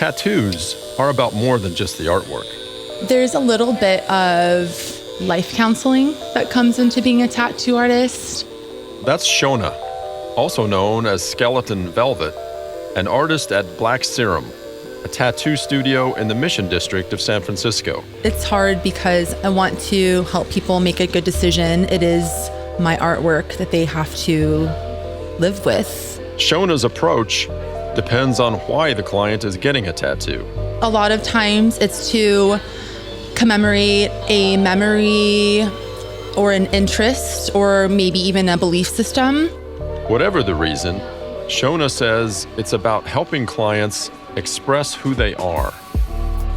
tattoos are about more than just the artwork. There's a little bit of life counseling that comes into being a tattoo artist. That's Shona, also known as Skeleton Velvet, an artist at Black Serum, a tattoo studio in the Mission District of San Francisco. It's hard because I want to help people make a good decision. It is my artwork that they have to live with. Shona's approach depends on why the client is getting a tattoo. A lot of times it's to commemorate a memory or an interest or maybe even a belief system. Whatever the reason, Shona says it's about helping clients express who they are.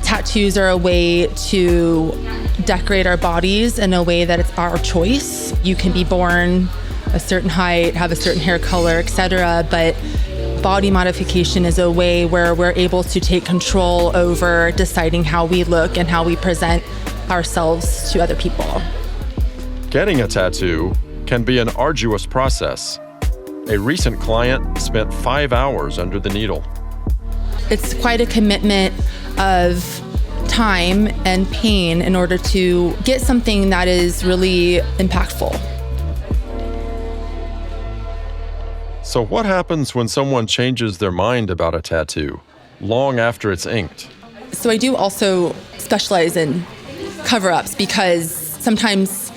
Tattoos are a way to decorate our bodies in a way that it's our choice. You can be born a certain height, have a certain hair color, etc., but body modification is a way where we're able to take control over deciding how we look and how we present ourselves to other people. Getting a tattoo can be an arduous process. A recent client spent 5 hours under the needle. It's quite a commitment of time and pain in order to get something that is really impactful. So what happens when someone changes their mind about a tattoo long after it's inked? So I do also specialize in cover-ups because sometimes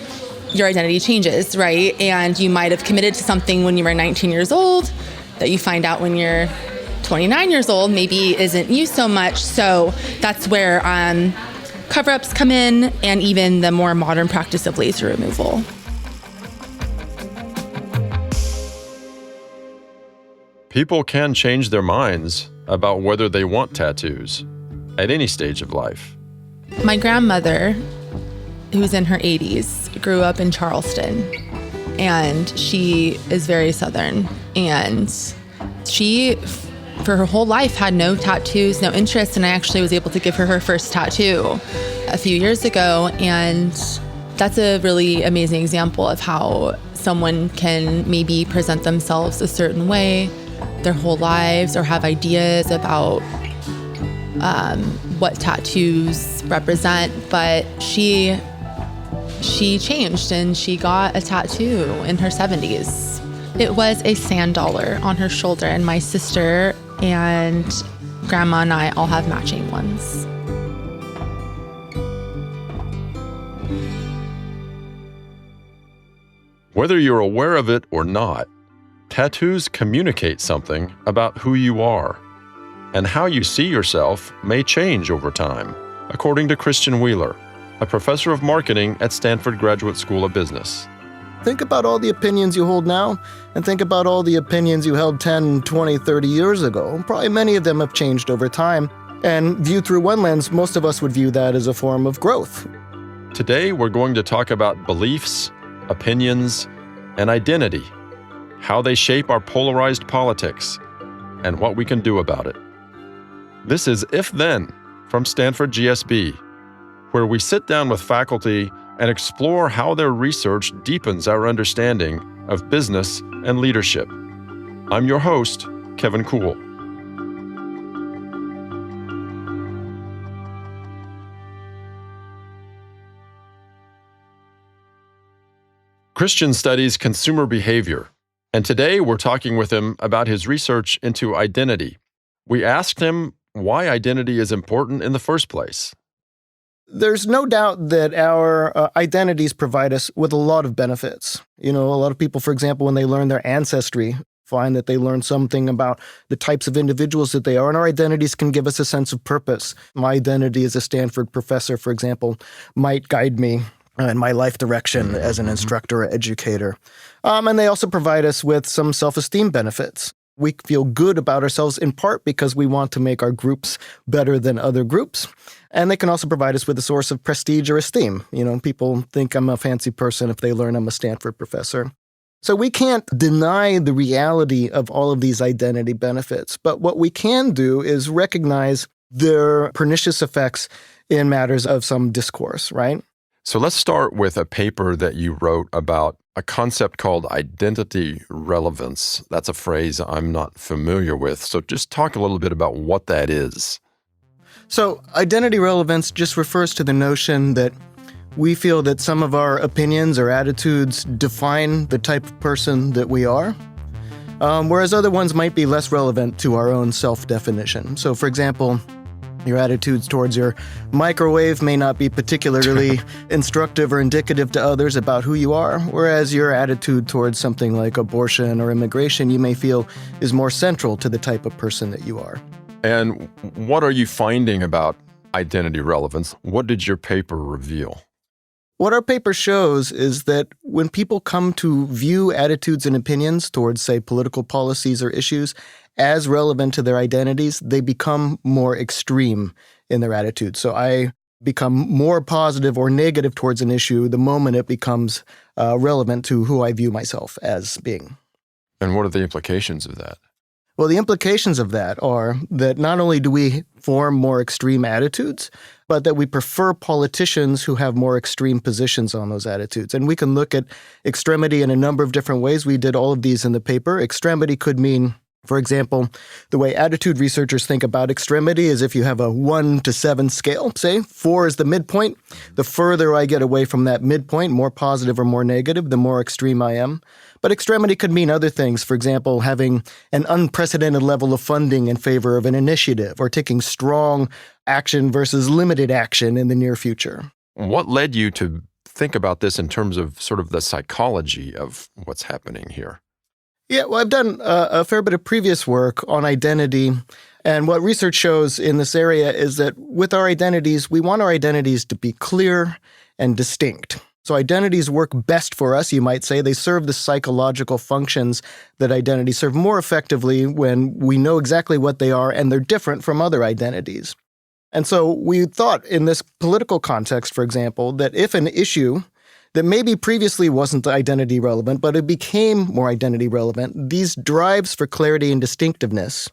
your identity changes, right? And you might have committed to something when you were 19 years old that you find out when you're 29 years old maybe isn't you so much. So that's where cover-ups come in, and even the more modern practice of laser removal. People can change their minds about whether they want tattoos at any stage of life. My grandmother, who's in her 80s, grew up in Charleston, and she is very Southern, and she, for her whole life, had no tattoos, no interest, and I actually was able to give her her first tattoo a few years ago, and that's a really amazing example of how someone can maybe present themselves a certain way their whole lives or have ideas about what tattoos represent, but she changed and she got a tattoo in her 70s. It was a sand dollar on her shoulder, and my sister and grandma and I all have matching ones. Whether you're aware of it or not, tattoos communicate something about who you are, and how you see yourself may change over time, according to Christian Wheeler, a professor of marketing at Stanford Graduate School of Business. Think about all the opinions you hold now, and think about all the opinions you held 10, 20, 30 years ago. Probably many of them have changed over time, and viewed through one lens, most of us would view that as a form of growth. Today, we're going to talk about beliefs, opinions, and identity, how they shape our polarized politics, and what we can do about it. This is If Then from Stanford GSB, where we sit down with faculty and explore how their research deepens our understanding of business and leadership. I'm your host, Kevin Kuhl. Christian studies consumer behavior, and today we're talking with him about his research into identity. We asked him why identity is important in the first place. There's no doubt that our identities provide us with a lot of benefits. A lot of people, for example, when they learn their ancestry, find that they learn something about the types of individuals that they are, and our identities can give us a sense of purpose. My identity as a Stanford professor, for example, might guide me in my life direction as an instructor or educator. And they also provide us with some self-esteem benefits. We feel good about ourselves in part because we want to make our groups better than other groups. And they can also provide us with a source of prestige or esteem. People think I'm a fancy person if they learn I'm a Stanford professor. So we can't deny the reality of all of these identity benefits. But what we can do is recognize their pernicious effects in matters of some discourse, right? So let's start with a paper that you wrote about a concept called identity relevance. That's a phrase I'm not familiar with. So just talk a little bit about what that is. So identity relevance just refers to the notion that we feel that some of our opinions or attitudes define the type of person that we are, whereas other ones might be less relevant to our own self-definition. So, for example, your attitudes towards your microwave may not be particularly instructive or indicative to others about who you are, whereas your attitude towards something like abortion or immigration you may feel is more central to the type of person that you are. And what are you finding about identity relevance? What did your paper reveal? What our paper shows is that when people come to view attitudes and opinions towards, say, political policies or issues as relevant to their identities, they become more extreme in their attitudes. So I become more positive or negative towards an issue the moment it becomes relevant to who I view myself as being. And what are the implications of that? Well, the implications of that are that not only do we form more extreme attitudes, but that we prefer politicians who have more extreme positions on those attitudes. And we can look at extremity in a number of different ways. We did all of these in the paper. Extremity could mean, for example, the way attitude researchers think about extremity is if you have a 1 to 7 scale, say 4 is the midpoint. The further I get away from that midpoint, more positive or more negative, the more extreme I am. But extremity could mean other things. For example, having an unprecedented level of funding in favor of an initiative or taking strong action versus limited action in the near future. What led you to think about this in terms of sort of the psychology of what's happening here? Yeah, well, I've done a fair bit of previous work on identity. And what research shows in this area is that with our identities, we want our identities to be clear and distinct. So identities work best for us, you might say. They serve the psychological functions that identities serve more effectively when we know exactly what they are and they're different from other identities. And so we thought in this political context, for example, that if an issue that maybe previously wasn't identity relevant, but it became more identity relevant, these drives for clarity and distinctiveness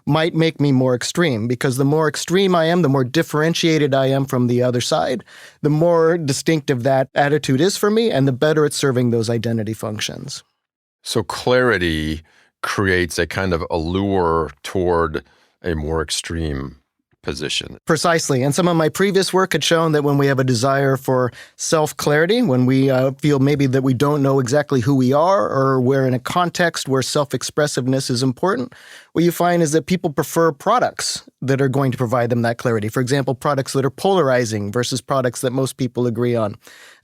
might make me more extreme, because the more extreme I am, the more differentiated I am from the other side, the more distinctive that attitude is for me, and the better it's serving those identity functions. So clarity creates a kind of allure toward a more extreme position. Precisely. And some of my previous work had shown that when we have a desire for self-clarity, when we feel maybe that we don't know exactly who we are, or we're in a context where self-expressiveness is important, what you find is that people prefer products that are going to provide them that clarity. For example, products that are polarizing versus products that most people agree on.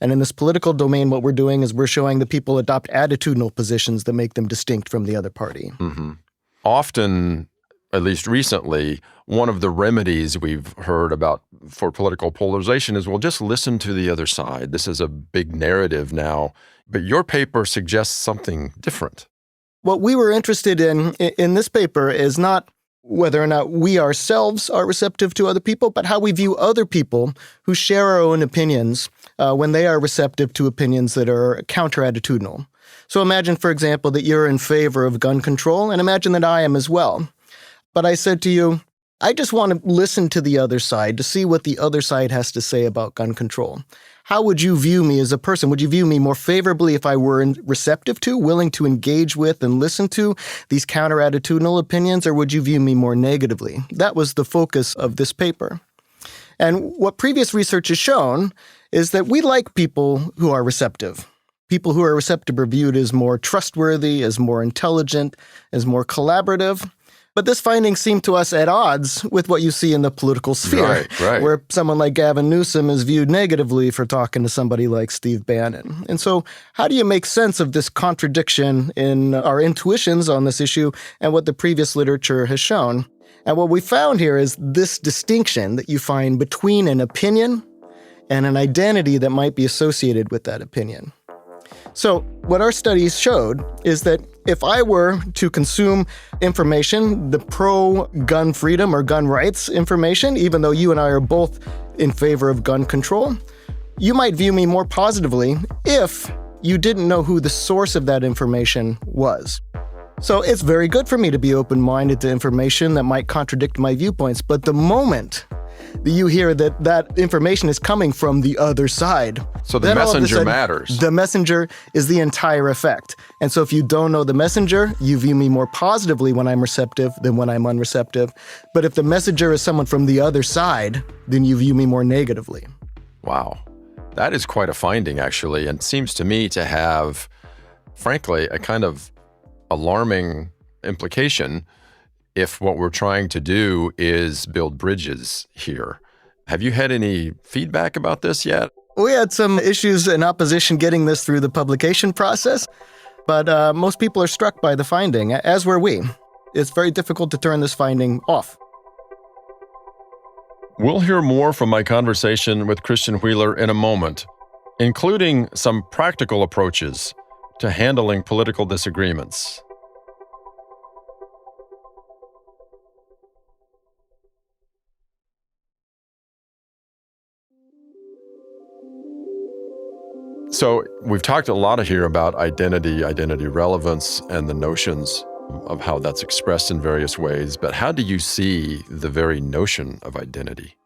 And in this political domain, what we're doing is we're showing that people adopt attitudinal positions that make them distinct from the other party. Mm-hmm. Often, at least recently, one of the remedies we've heard about for political polarization is, well, just listen to the other side. This is a big narrative now. But your paper suggests something different. What we were interested in this paper is not whether or not we ourselves are receptive to other people, but how we view other people who share our own opinions when they are receptive to opinions that are counter-attitudinal. So imagine, for example, that you're in favor of gun control, and imagine that I am as well. But I said to you, I just want to listen to the other side to see what the other side has to say about gun control. How would you view me as a person? Would you view me more favorably if I were receptive to, willing to engage with and listen to these counter-attitudinal opinions, or would you view me more negatively? That was the focus of this paper. And what previous research has shown is that we like people who are receptive. People who are receptive are viewed as more trustworthy, as more intelligent, as more collaborative. But this finding seemed to us at odds with what you see in the political sphere, right. Where someone like Gavin Newsom is viewed negatively for talking to somebody like Steve Bannon. And so how do you make sense of this contradiction in our intuitions on this issue and what the previous literature has shown? And what we found here is this distinction that you find between an opinion and an identity that might be associated with that opinion. So what our studies showed is that if I were to consume information, the pro-gun freedom or gun rights information, even though you and I are both in favor of gun control, you might view me more positively if you didn't know who the source of that information was. So it's very good for me to be open-minded to information that might contradict my viewpoints, but the moment you hear that information is coming from the other side. So the then messenger matters. The messenger is the entire effect. And so if you don't know the messenger, you view me more positively when I'm receptive than when I'm unreceptive. But if the messenger is someone from the other side, then you view me more negatively. Wow. That is quite a finding, actually, and seems to me to have, frankly, a kind of alarming implication if what we're trying to do is build bridges here. Have you had any feedback about this yet? We had some issues in opposition getting this through the publication process, but most people are struck by the finding, as were we. It's very difficult to turn this finding off. We'll hear more from my conversation with Christian Wheeler in a moment, including some practical approaches to handling political disagreements. So we've talked a lot here about identity relevance, and the notions of how that's expressed in various ways. But how do you see the very notion of identity?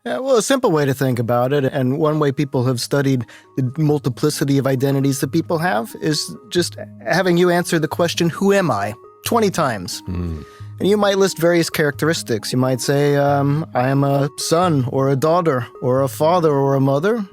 Yeah, well, a simple way to think about it, and one way people have studied the multiplicity of identities that people have, is just having you answer the question, who am I? 20 times. And you might list various characteristics. You might say, I am a son or a daughter or a father or a mother.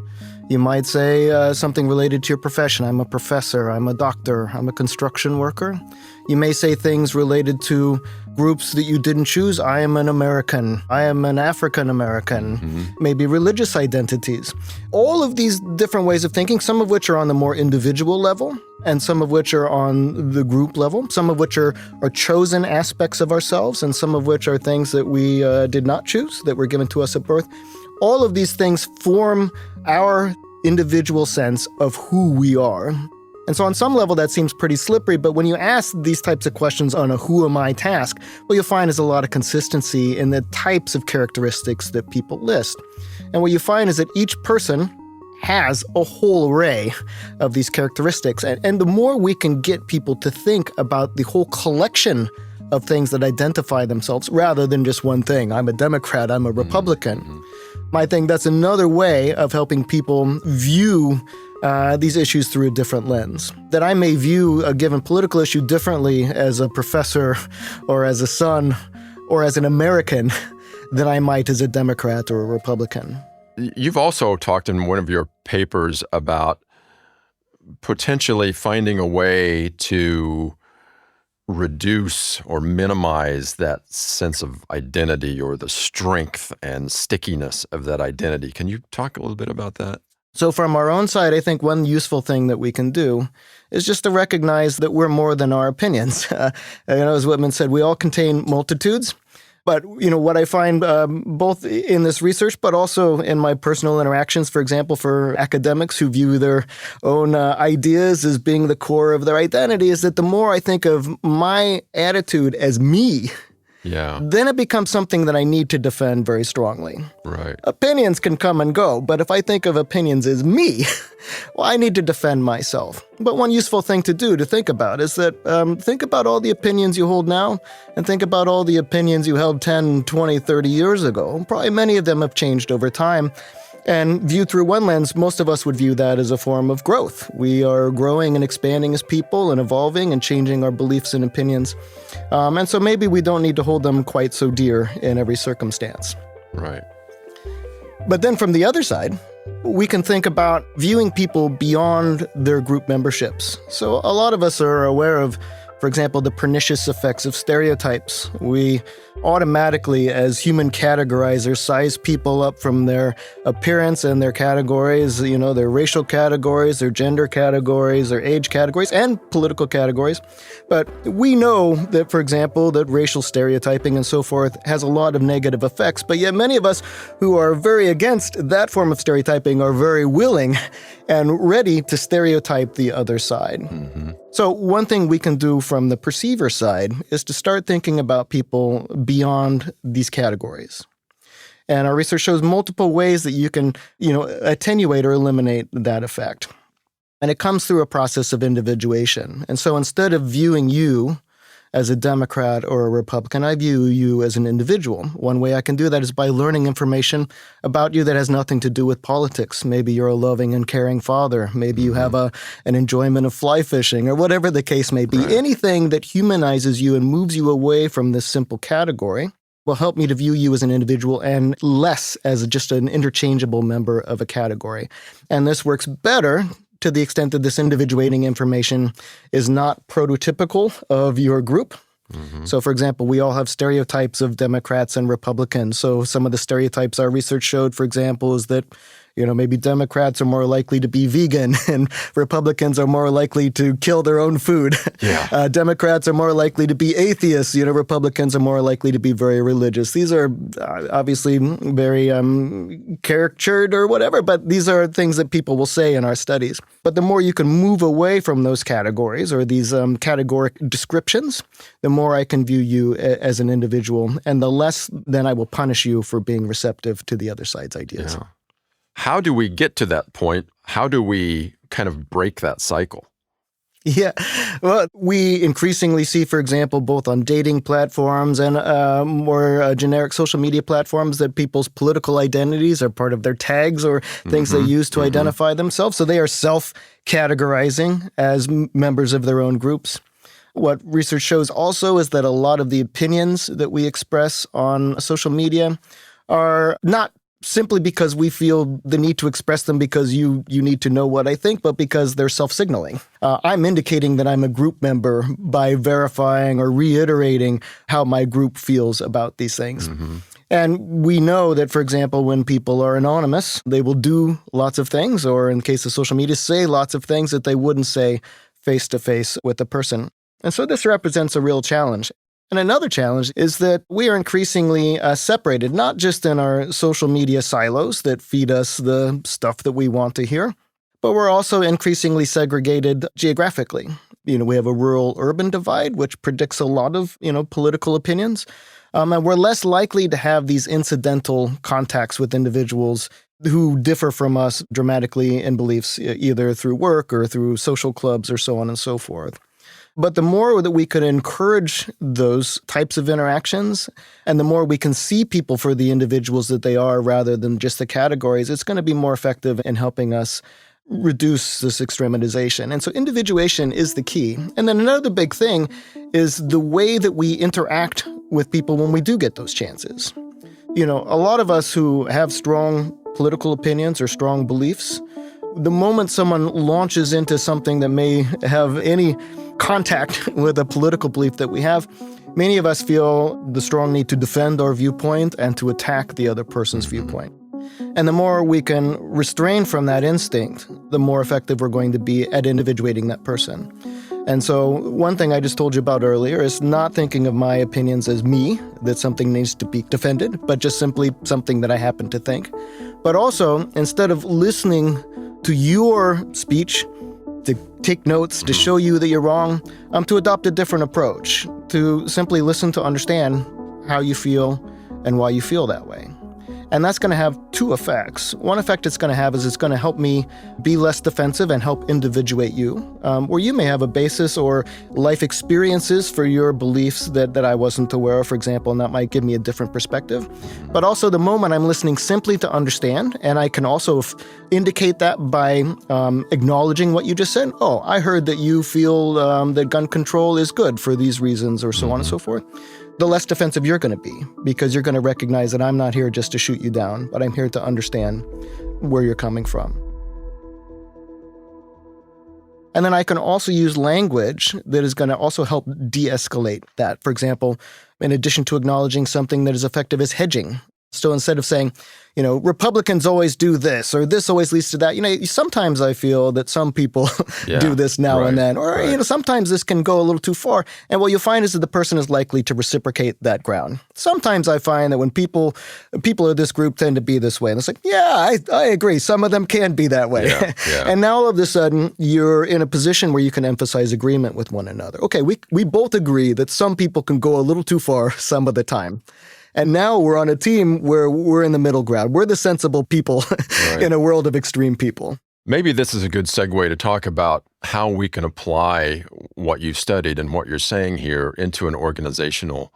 You might say something related to your profession. I'm a professor, I'm a doctor, I'm a construction worker. You may say things related to groups that you didn't choose. I am an American, I am an African American, maybe religious identities. All of these different ways of thinking, some of which are on the more individual level, and some of which are on the group level, some of which are chosen aspects of ourselves, and some of which are things that we did not choose, that were given to us at birth. All of these things form our individual sense of who we are. And so on some level that seems pretty slippery, but when you ask these types of questions on a who am I task, what you'll find is a lot of consistency in the types of characteristics that people list. And what you find is that each person has a whole array of these characteristics. And the more we can get people to think about the whole collection of things that identify themselves rather than just one thing, I'm a Democrat, I'm a Republican, I think that's another way of helping people view these issues through a different lens. That I may view a given political issue differently as a professor or as a son or as an American than I might as a Democrat or a Republican. You've also talked in one of your papers about potentially finding a way to reduce or minimize that sense of identity or the strength and stickiness of that identity. Can you talk a little bit about that? So from our own side, I think one useful thing that we can do is just to recognize that we're more than our opinions. As Whitman said, we all contain multitudes. But, what I find both in this research, but also in my personal interactions, for example, for academics who view their own ideas as being the core of their identity, is that the more I think of my attitude as me, then it becomes something that I need to defend very strongly. Right. Opinions can come and go, but if I think of opinions as me, well, I need to defend myself. But one useful thing to do, to think about, is that think about all the opinions you hold now and think about all the opinions you held 10, 20, 30 years ago. Probably many of them have changed over time. And viewed through one lens, most of us would view that as a form of growth. We are growing and expanding as people and evolving and changing our beliefs and opinions. And so maybe we don't need to hold them quite so dear in every circumstance. Right. But then from the other side, we can think about viewing people beyond their group memberships. So a lot of us are aware of, for example, the pernicious effects of stereotypes. We automatically, as human categorizers, size people up from their appearance and their categories, their racial categories, their gender categories, their age categories, and political categories. But we know that, for example, that racial stereotyping and so forth has a lot of negative effects, but yet many of us who are very against that form of stereotyping are very willing and ready to stereotype the other side. Mm-hmm. So one thing we can do from the perceiver side is to start thinking about people beyond these categories. And our research shows multiple ways that you can, attenuate or eliminate that effect. And it comes through a process of individuation. And so instead of viewing you as a Democrat or a Republican. I view you as an individual. One way I can do that is by learning information about you that has nothing to do with politics. Maybe you're a loving and caring father. Maybe you have an enjoyment of fly fishing, or whatever the case may be. Right. Anything that humanizes you and moves you away from this simple category will help me to view you as an individual and less as just an interchangeable member of a category. And this works better to the extent that this individuating information is not prototypical of your group. So, for example, we all have stereotypes of Democrats and Republicans. So some of the stereotypes our research showed, for example, is that maybe Democrats are more likely to be vegan and Republicans are more likely to kill their own food. Yeah. Democrats are more likely to be atheists. Republicans are more likely to be very religious. These are obviously very caricatured or whatever, but these are things that people will say in our studies. But the more you can move away from those categories or these categoric descriptions, the more I can view you as an individual, and the less then I will punish you for being receptive to the other side's ideas. Yeah. How do we get to that point? How do we kind of break that cycle? Yeah. Well, we increasingly see, for example, both on dating platforms and more generic social media platforms, that people's political identities are part of their tags or things they use to identify themselves. So they are self-categorizing as members of their own groups. What research shows also is that a lot of the opinions that we express on social media are not simply because we feel the need to express them because you need to know what I think, but because they're self-signaling. I'm indicating that I'm a group member by verifying or reiterating how my group feels about these things. And we know that, for example, when people are anonymous, they will do lots of things, or in the case of social media, say lots of things that they wouldn't say face-to-face with a person. And so this represents a real challenge. And another challenge is that we are increasingly separated, not just in our social media silos that feed us the stuff that we want to hear, but we're also increasingly segregated geographically. We have a rural-urban divide, which predicts a lot of, political opinions. And we're less likely to have these incidental contacts with individuals who differ from us dramatically in beliefs, either through work or through social clubs or so on and so forth. But the more that we could encourage those types of interactions, and the more we can see people for the individuals that they are rather than just the categories, it's going to be more effective in helping us reduce this extrematization. And so individuation is the key. And then another big thing is the way that we interact with people when we do get those chances. A lot of us who have strong political opinions or strong beliefs, the moment someone launches into something that may have any contact with a political belief that we have, many of us feel the strong need to defend our viewpoint and to attack the other person's viewpoint. And the more we can restrain from that instinct, the more effective we're going to be at individuating that person. And so one thing I just told you about earlier is not thinking of my opinions as me, that something needs to be defended, but just simply something that I happen to think. But also, instead of listening to your speech, to take notes, to show you that you're wrong, to adopt a different approach, to simply listen to understand how you feel and why you feel that way. And that's going to have two effects. One effect it's going to have is it's going to help me be less defensive and help individuate you, where you may have a basis or life experiences for your beliefs that I wasn't aware of, for example, and that might give me a different perspective. But also the moment I'm listening simply to understand, and I can also indicate that by acknowledging what you just said. Oh, I heard that you feel that gun control is good for these reasons, or so on and so forth. The less defensive you're going to be, because you're going to recognize that I'm not here just to shoot you down, but I'm here to understand where you're coming from. And then I can also use language that is going to also help de-escalate that. For example, in addition to acknowledging something that is effective as hedging. So instead of saying, Republicans always do this, or this always leads to that, sometimes I feel that some people do this now and then, or, sometimes this can go a little too far. And what you'll find is that the person is likely to reciprocate that ground. Sometimes I find that when people of this group tend to be this way, and it's like, yeah, I agree. Some of them can be that way. Yeah. And now all of a sudden, you're in a position where you can emphasize agreement with one another. Okay, we both agree that some people can go a little too far some of the time. And now we're on a team where we're in the middle ground. We're the sensible people in a world of extreme people. Maybe this is a good segue to talk about how we can apply what you studied and what you're saying here into an organizational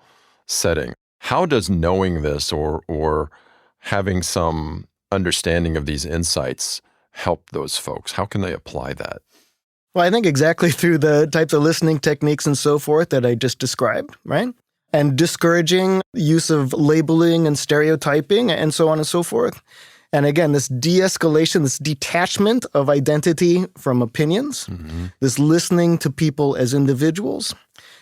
setting. How does knowing this or having some understanding of these insights help those folks? How can they apply that? Well, I think exactly through the types of listening techniques and so forth that I just described, right? And discouraging use of labeling and stereotyping and so on and so forth. And again, this de-escalation, this detachment of identity from opinions, this listening to people as individuals.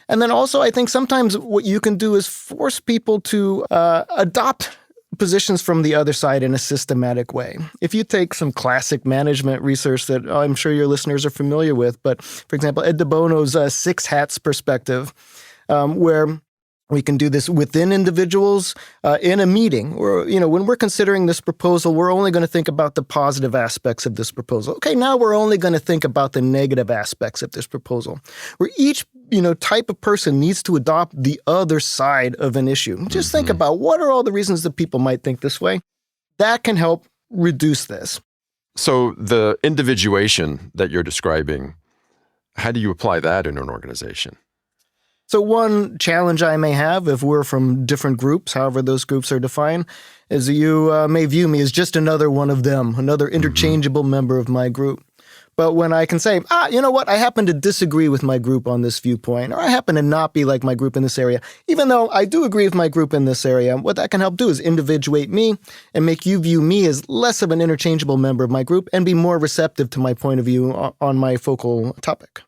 And then also, I think sometimes what you can do is force people to adopt positions from the other side in a systematic way. If you take some classic management research that I'm sure your listeners are familiar with, but for example, Ed DeBono's Six Hats perspective, where we can do this within individuals in a meeting, or, when we're considering this proposal, we're only going to think about the positive aspects of this proposal. Okay, now we're only going to think about the negative aspects of this proposal, where each type of person needs to adopt the other side of an issue. Just think about what are all the reasons that people might think this way. That can help reduce this. So the individuation that you're describing, how do you apply that in an organization? So one challenge I may have if we're from different groups, however those groups are defined, is you may view me as just another one of them, another interchangeable member of my group. But when I can say, you know what, I happen to disagree with my group on this viewpoint, or I happen to not be like my group in this area, even though I do agree with my group in this area, what that can help do is individuate me and make you view me as less of an interchangeable member of my group and be more receptive to my point of view on my focal topic.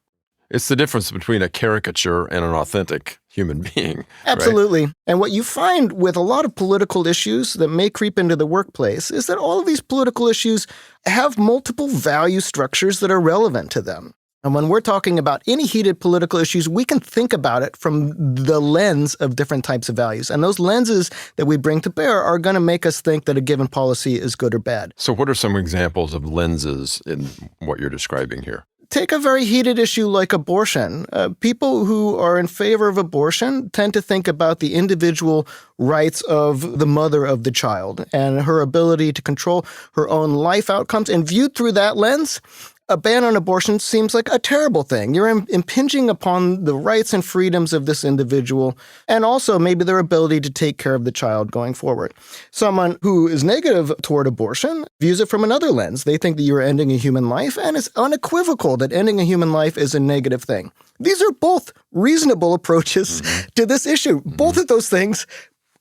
It's the difference between a caricature and an authentic human being. Absolutely. Right? And what you find with a lot of political issues that may creep into the workplace is that all of these political issues have multiple value structures that are relevant to them. And when we're talking about any heated political issues, we can think about it from the lens of different types of values. And those lenses that we bring to bear are going to make us think that a given policy is good or bad. So what are some examples of lenses in what you're describing here? Take a very heated issue like abortion. People who are in favor of abortion tend to think about the individual rights of the mother of the child and her ability to control her own life outcomes. And viewed through that lens, a ban on abortion seems like a terrible thing. You're impinging upon the rights and freedoms of this individual, and also maybe their ability to take care of the child going forward. Someone who is negative toward abortion views it from another lens. They think that you're ending a human life, and it's unequivocal that ending a human life is a negative thing. These are both reasonable approaches to this issue. Both of those things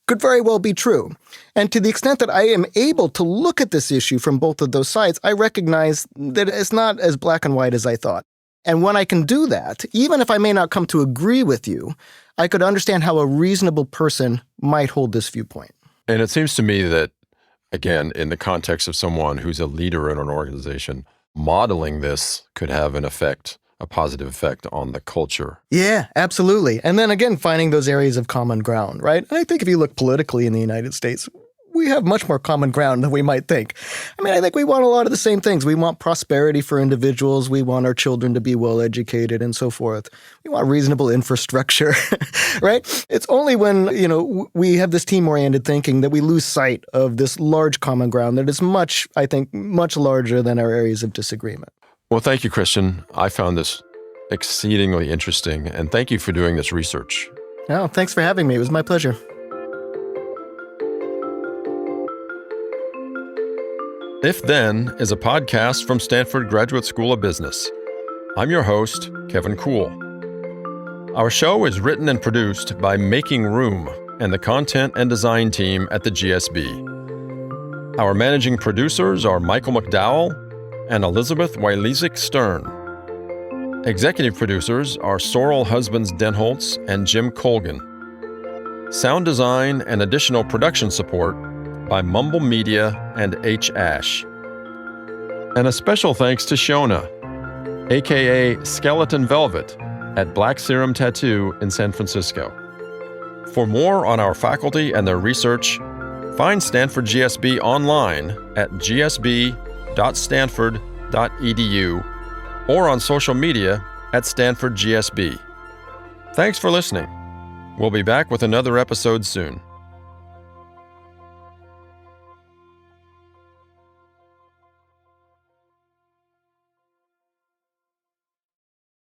could very well be true. And to the extent that I am able to look at this issue from both of those sides, I recognize that it's not as black and white as I thought. And when I can do that, even if I may not come to agree with you, I could understand how a reasonable person might hold this viewpoint. And it seems to me that, again, in the context of someone who's a leader in an organization, modeling this could have a positive effect on the culture. Yeah, absolutely. And then again, finding those areas of common ground, right? And I think if you look politically in the United States, we have much more common ground than we might think. I mean, I think we want a lot of the same things. We want prosperity for individuals. We want our children to be well educated and so forth. We want reasonable infrastructure, right? It's only when, we have this team-oriented thinking that we lose sight of this large common ground that is much larger than our areas of disagreement. Well, thank you, Christian. I found this exceedingly interesting, and thank you for doing this research. Oh, thanks for having me. It was my pleasure. If Then is a podcast from Stanford Graduate School of Business. I'm your host, Kevin Kuhl. Our show is written and produced by Making Room and the content and design team at the GSB. Our managing producers are Michael McDowell and Elizabeth Wylezik Stern. Executive producers are Sorrel Husbands Denholtz and Jim Colgan. Sound design and additional production support by Mumble Media and H. Ash. And a special thanks to Shona, aka Skeleton Velvet, at Black Serum Tattoo in San Francisco. For more on our faculty and their research, find Stanford GSB online at gsb.stanford.edu or on social media at Stanford GSB. Thanks for listening. We'll be back with another episode soon.